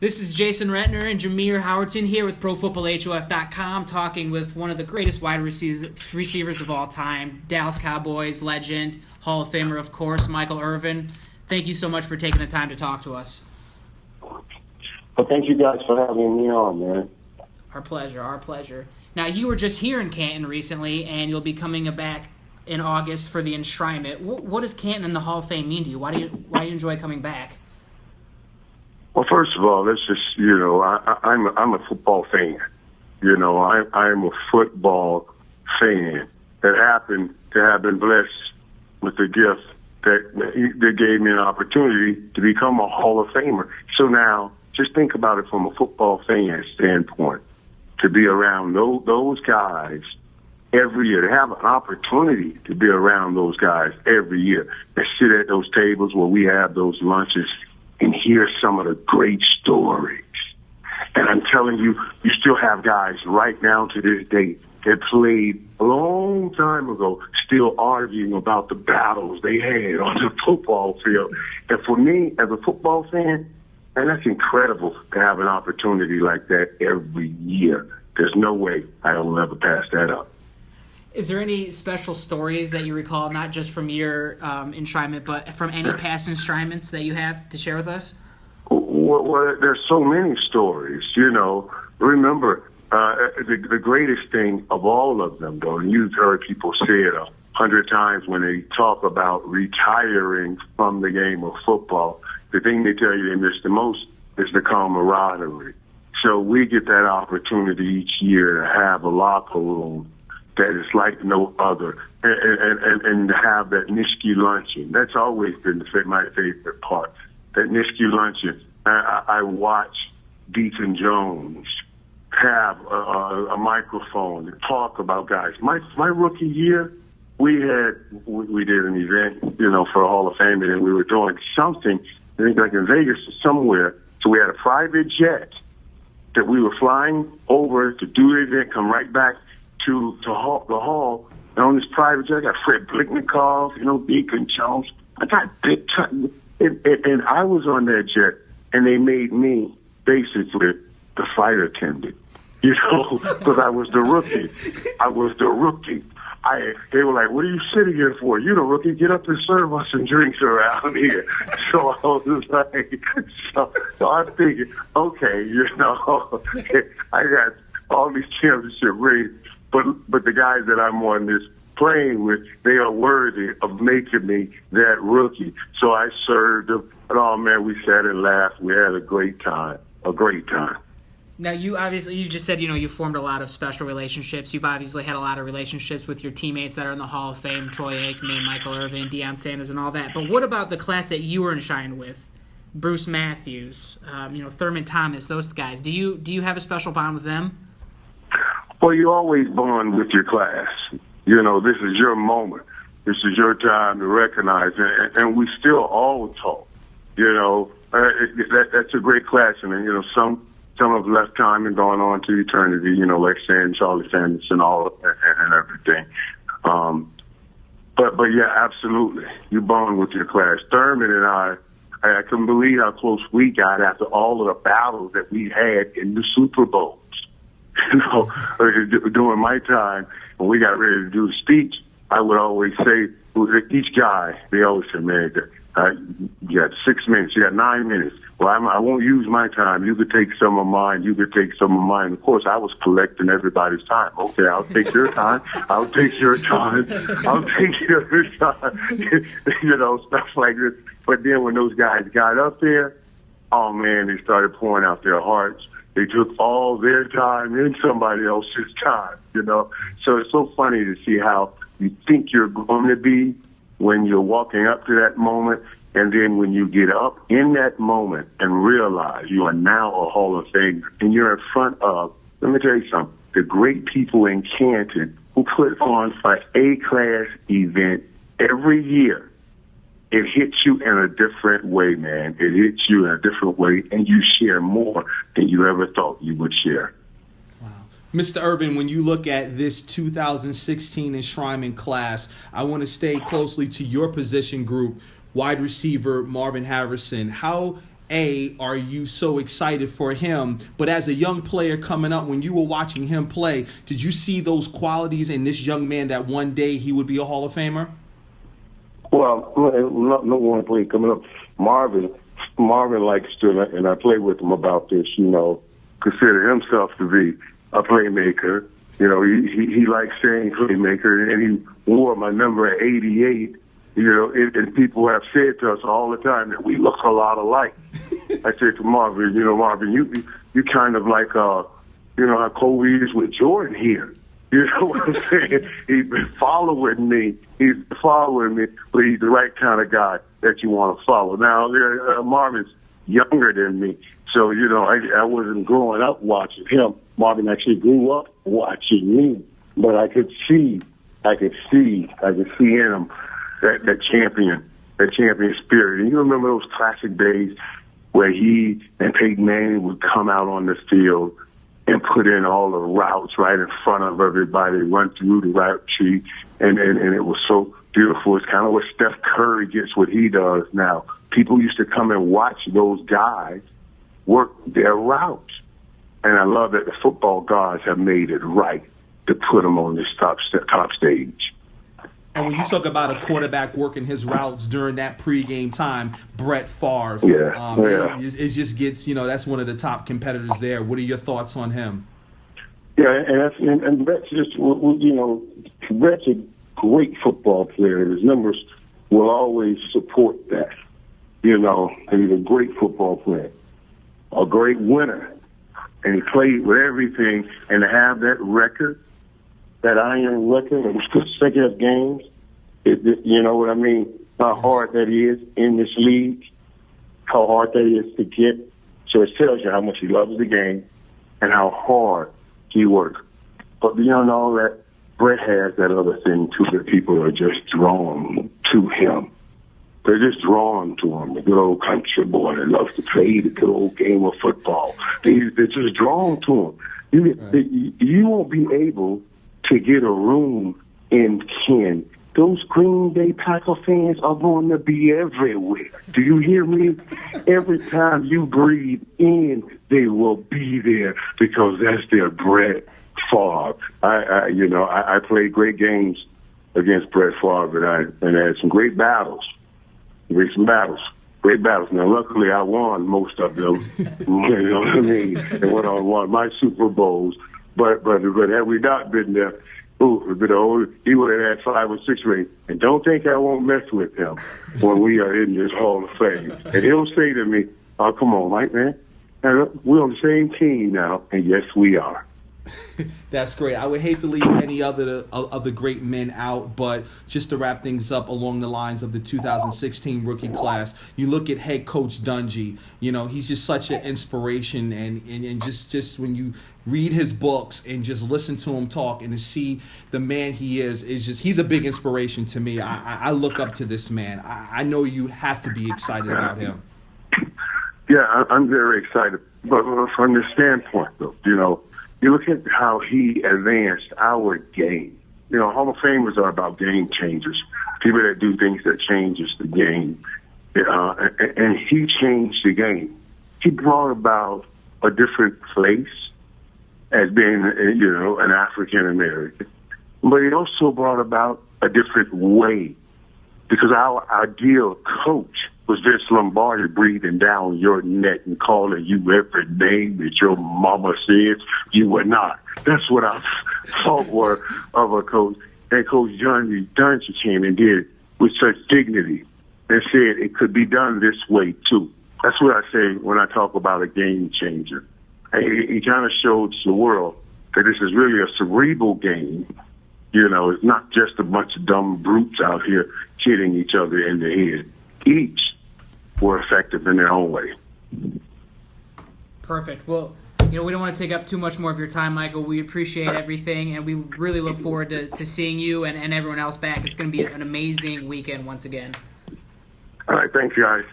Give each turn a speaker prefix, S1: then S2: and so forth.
S1: This is Jason Rentner and Jameer Howardson here with ProFootballHOF.com talking with one of the greatest wide receivers of all time, Dallas Cowboys legend, Hall of Famer, of course, Michael Irvin. Thank you so much for taking the time to talk to us.
S2: Well, thank you guys for having me on, man.
S1: Our pleasure. Now, you were just here in Canton recently, and you'll be coming back in August for the Enshrinement. What does Canton and the Hall of Fame mean to you? Why do you enjoy coming back?
S2: Well, first of all, let's just, I'm a football fan. I'm a football fan that happened to have been blessed with the gift that gave me an opportunity to become a Hall of Famer. So now, just think about it from a football fan standpoint. To be around those guys every year, to have an opportunity to be around those guys every year, and sit at those tables where we have those lunches and hear some of the great stories. And I'm telling you, you still have guys right now to this day that played a long time ago still arguing about the battles they had on the football field. And for me, as a football fan, and that's incredible to have an opportunity like that every year. There's no way I will ever pass that up.
S1: Is there any special stories that you recall, not just from your enshrinement, but from any past enshrinements that you have to share with us?
S2: Well, there's so many stories, Remember, the greatest thing of all of them, though, and you've heard people say it 100 times when they talk about retiring from the game of football, the thing they tell you they miss the most is the camaraderie. So we get that opportunity each year to have a locker room that is like no other, and to have that Nishki luncheon. That's always been my favorite part. That Nishki luncheon. I watch Deacon Jones have a microphone and talk about guys. My rookie year, we did an event, for a Hall of Fame, and we were doing something, I think like in Vegas or somewhere. So we had a private jet that we were flying over to do the event, come right back to the hall. And on this private jet, I got Fred Blicknikov, Deacon Jones. I got big time. And I was on that jet, and they made me basically the flight attendant, because I was the rookie. They were like, "What are you sitting here for? You the rookie. Get up and serve us some drinks around here." So I was like, so I figured, okay, I got all these championship rings, but the guys that I'm on this plane with, they are worthy of making me that rookie. So I served them, and oh man, we sat and laughed. We had a great time.
S1: Now, you just said, you formed a lot of special relationships. You've obviously had a lot of relationships with your teammates that are in the Hall of Fame, Troy Aikman, Michael Irvin, Deion Sanders, and all that. But what about the class that you were enshrined with? Bruce Matthews, Thurman Thomas, those guys. Do you have a special bond with them?
S2: Well, you always bond with your class. This is your moment. This is your time to recognize it. And we still all talk. That's a great class. And, some have left time and gone on to eternity, like saying Charlie Sanders and all and everything. But yeah, absolutely. You bond with your class. Thurman and I couldn't believe how close we got after all of the battles that we had in the Super Bowls. During my time, when we got ready to do the speech, I would always say, each guy, they always say, man, you got 6 minutes, you got 9 minutes. Well, I won't use my time. You could take some of mine. You could take some of mine. Of course, I was collecting everybody's time. Okay, I'll take your time. I'll take your time. I'll take your time. Stuff like this. But then when those guys got up there, oh, man, they started pouring out their hearts. They took all their time in somebody else's time, So it's so funny to see how you think you're going to be when you're walking up to that moment, and then when you get up in that moment and realize you are now a Hall of Famer, and you're in front of, let me tell you something, the great people in Canton who put on an A-class event every year. It hits you in a different way, man. It hits you in a different way, and you share more than you ever thought you would share.
S3: Wow. Mr. Irvin, when you look at this 2016 enshrinement class, I want to stay closely to your position group, wide receiver Marvin Harrison. How are you so excited for him? But as a young player coming up, when you were watching him play, did you see those qualities in this young man that one day he would be a Hall of Famer?
S2: Well, no one played coming up. Marvin likes to, and I played with him about this, consider himself to be a playmaker. He likes saying playmaker, and he wore my number 88. And people have said to us all the time that we look a lot alike. I said to Marvin, Marvin, you kind of like, how Kobe is with Jordan here. You know what I'm saying? He's been following me, but he's the right kind of guy that you want to follow. Now, Marvin's younger than me, so, I wasn't growing up watching him. Marvin actually grew up watching me, but I could see in him that champion spirit. And you remember those classic days where he and Peyton Manning would come out on the field and put in all the routes right in front of everybody, run through the route tree, and it was so beautiful. It's kind of what Steph Curry gets what he does now. People used to come and watch those guys work their routes. And I love that the football gods have made it right to put them on this top stage.
S3: And when you talk about a quarterback working his routes during that pregame time, Brett Favre, it just gets, that's one of the top competitors there. What are your thoughts on him?
S2: Yeah, and Brett's just, Brett's a great football player. His numbers will always support that, and he's a great football player, a great winner. And he played with everything, and to have that record, that iron record of consecutive games, you know what I mean? How hard that is in this league, how hard that is to get. So it tells you how much he loves the game and how hard he works. But beyond all that, Brett has that other thing, too, that people are just drawn to him. They're just drawn to him, the good old country boy that loves to play the good old game of football. They're just drawn to him. You won't be able to get a room in Ken. Those Green Bay Packer fans are going to be everywhere. Do you hear me? Every time you breathe in, they will be there because that's their Brett Favre. I played great games against Brett Favre, and I had some great battles. Great battles. Now, luckily, I won most of them. You know what I mean? And went on won my Super Bowls. But had we not been there, he would have had 5 or 6 rings. And don't think I won't mess with him when we are in this Hall of Fame. And he'll say to me, "Oh, come on, Mike, man. We're on the same team now." And yes, we are.
S3: That's great. I would hate to leave any other of the great men out, but just to wrap things up along the lines of the 2016 rookie class, you look at head coach Dungy. He's just such an inspiration, and just when you read his books and just listen to him talk and to see the man he is just he's a big inspiration to me. I look up to this man. I know you have to be excited about him.
S2: Yeah, I'm very excited, but from the standpoint, though, you look at how he advanced our game. Hall of Famers are about game changers, people that do things that changes the game. And he changed the game. He brought about a different place as being, an African American. But he also brought about a different way, because our ideal coach was Vince Lombardi breathing down your neck and calling you every name that your mama says you were not. That's what I thought were of a coach. And Coach John Dungy came and did with such dignity and said it could be done this way too. That's what I say when I talk about a game changer. And he kind of showed the world that this is really a cerebral game. It's not just a bunch of dumb brutes out here hitting each other in the head. Each were effective in their own way.
S1: Perfect. Well, we don't want to take up too much more of your time, Michael. We appreciate everything, and we really look forward to seeing you and everyone else back. It's going to be an amazing weekend once again.
S2: All right. Thanks, guys.